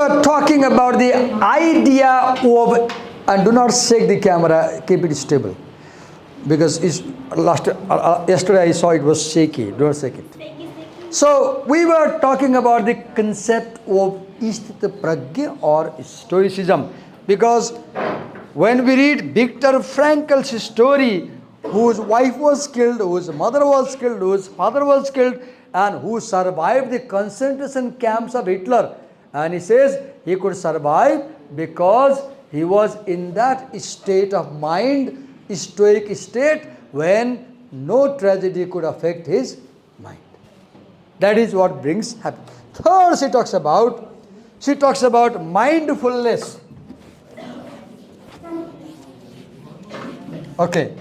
are talking about the idea of, and do not shake the camera, keep it stable, because yesterday I saw it was shaky. Do not shake it. So we were talking about the concept of Sthitpragya or stoicism, because when we read Viktor Frankl's story, whose wife was killed, whose mother was killed, whose father was killed, and who survived the concentration camps of Hitler, and he says he could survive because he was in that state of mind, stoic state, when no tragedy could affect his mind. That is what brings happiness. Third, she talks about mindfulness. Okay.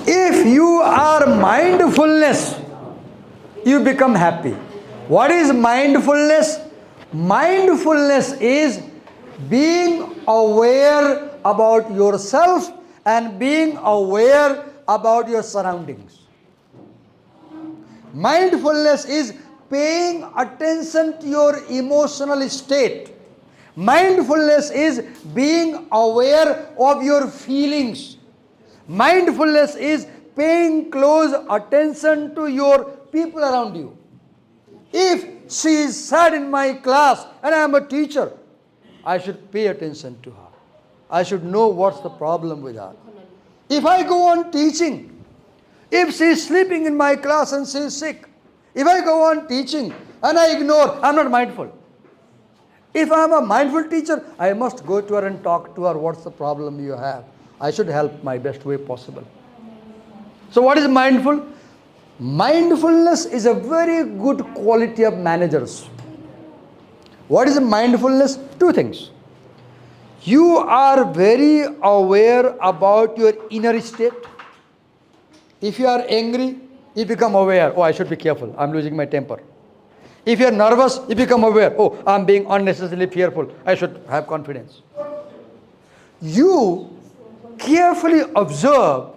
If you are mindfulness, you become happy. What is mindfulness? Mindfulness is being aware about yourself and being aware about your surroundings. Mindfulness is paying attention to your emotional state. Mindfulness is being aware of your feelings. Mindfulness is paying close attention to your people around you. If she is sad in my class and I am a teacher, I should pay attention to her. I should know what's the problem with her. If I go on teaching, if she is sleeping in my class and she is sick, if I go on teaching and I ignore, I am not mindful. If I am a mindful teacher, I must go to her and talk to her, what's the problem you have? I should help my best way possible. So what is mindful? Mindfulness is a very good quality of managers. What is mindfulness? Two things. You are very aware about your inner state. If you are angry, you become aware, oh, I should be careful, I'm losing my temper. If you are nervous, you become aware, oh, I'm being unnecessarily fearful, I should have confidence. You carefully observe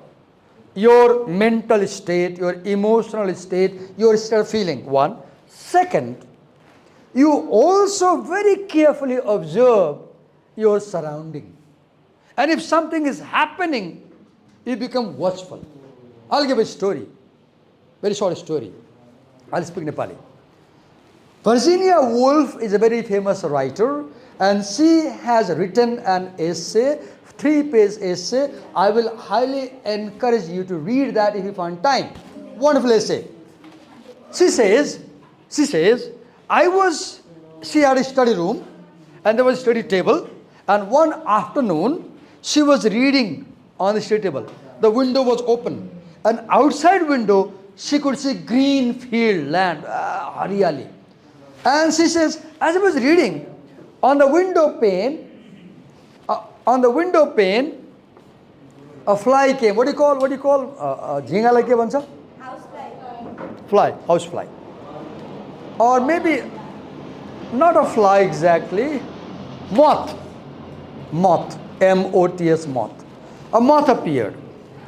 your mental state, your emotional state, your state of feeling. One. Second, you also very carefully observe your surrounding. And if something is happening, you become watchful. I'll give a story, very short story. I'll speak Nepali. Virginia Woolf is a very famous writer, and she has written an essay, 3-page essay. I will highly encourage you to read that if you find time. Wonderful essay. She says, she had a study room and there was a study table, and one afternoon she was reading on the study table. The window was open, and outside window she could see green field, land, Haryali. And she says, as I was reading, on the window pane, a fly came. What do you call? Jhinga like ke fly, house fly. Or maybe not a fly exactly, moth, M-O-T-S, moth. A moth appeared.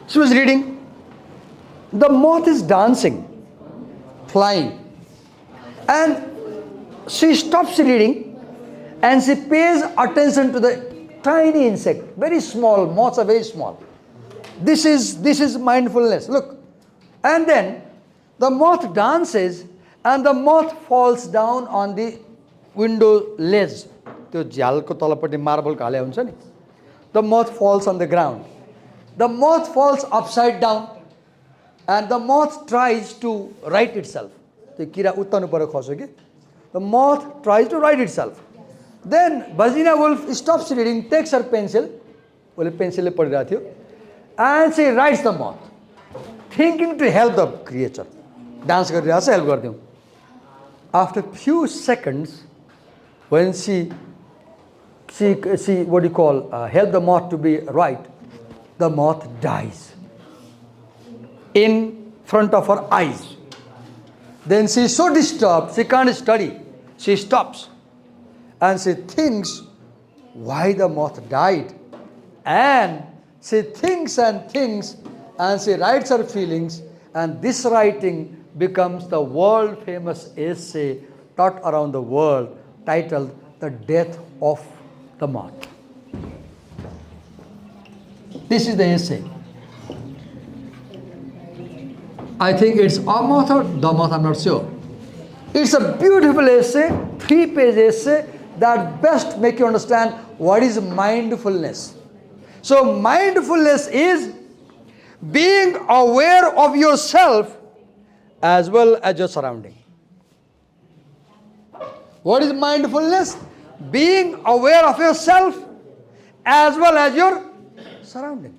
She was reading. The moth is dancing, flying. And she stops reading and she pays attention to the tiny insect, very small, moths are very small. This is mindfulness. Look. And then the moth dances and the moth falls down on the window ledge. The moth falls on the ground. The moth falls upside down and the moth tries to right itself. The moth tries to right itself. Then Virginia Woolf stops reading, takes her pencil, and she writes the moth, thinking to help the creature. Dance help. After a few seconds, when she help the moth to be right, the moth dies in front of her eyes. Then she is so disturbed, she can't study. She stops and she thinks why the moth died. And she thinks and thinks and she writes her feelings And this writing becomes the world famous essay taught around the world titled The Death of the Moth. This is the essay. I think it's a moth or the moth, I'm not sure. It's a beautiful essay, 3-page essay that best make you understand what is mindfulness. So mindfulness is being aware of yourself as well as your surrounding. What is mindfulness? Being aware of yourself as well as your surrounding.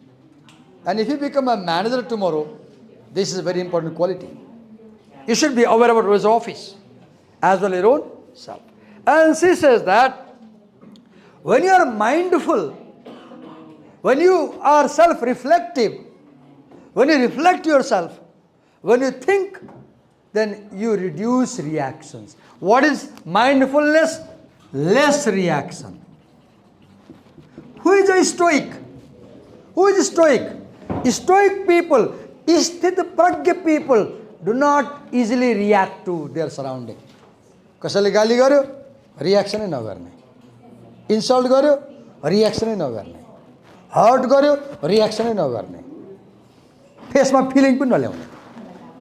And if you become a manager tomorrow, this is a very important quality. You should be aware about your office as well as your own self. And she says that when you are mindful, when you are self-reflective, when you reflect yourself, when you think, then you reduce reactions. What is mindfulness? Less reaction. Who is a stoic? Who is a stoic? Stoic people, Sthitpragya people do not easily react to their surrounding. कसैले गाली गर्यो रियाक्सनै नगर्ने, insult गर्यो रियाक्सनै नगर्ने, hurt गर्यो रियाक्सनै नगर्ने, फेसमा feeling पनि नल्याउने.